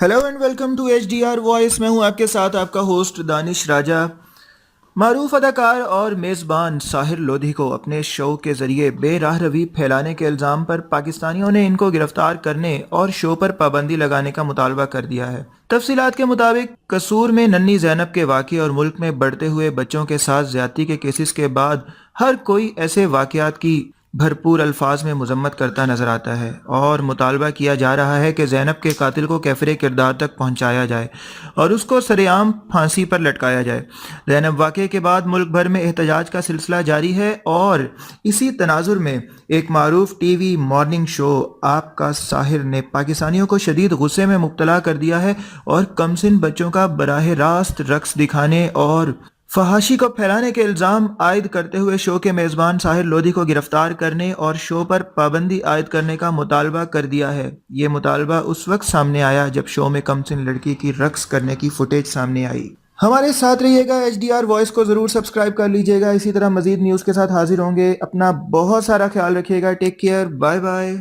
Hello and welcome to H D R voice. मैं हूं आपके साथ आपका होस्ट दानिश राजा। मारूफ अदाकार और मेज़बान साहिर लोधी को अपने शो के जरिए बेराह रवी फैलाने के इल्ज़ाम पर पाकिस्तानियों ने इनको गिरफ्तार करने और शो पर पाबंदी लगाने का मुतालबा कर दिया है। तफसीलात के मुताबिक कसूर में नन्ही ज़ैनब के वाक़े और मुल्क में बढ़ते हुए बच्चों के साथ ज़्यादती के केसेस के बाद हर कोई ऐसे वाक़यात की भरपूर अल्फाज में मजम्मत करता नजर आता है और मुतालबा किया जा रहा है कि ज़ैनब के कातिल को कैफरे किरदार तक पहुंचाया जाए और उसको सरेआम फांसी पर लटकाया जाए। ज़ैनब वाक़े के बाद मुल्क भर में एहतजाज का सिलसिला जारी है और इसी तनाजुर में एक मारूफ टीवी मॉर्निंग शो आपका साहिर ने पाकिस्तानियों को शदीद गुस्से में मुब्तला कर दिया है और कमसिन बच्चों का बराह रास्त रक्स दिखाने और फहाशी को फैलाने के इल्ज़ाम आयद करते हुए शो के मेज़बान साहिर लोधी को गिरफ्तार करने और शो पर पाबंदी आयद करने का मुतालबा कर दिया है। ये मुतालबा उस वक्त सामने आया जब शो में कमसिन लड़की की रक्स करने की फुटेज सामने आई। हमारे साथ रहिएगा, एच डी आर वॉइस को ज़रूर सब्सक्राइब कर लीजिएगा। इसी तरह मज़ीद न्यूज़ के साथ हाजिर होंगे। अपना बहुत सारा ख्याल रखिएगा। Take care, bye bye.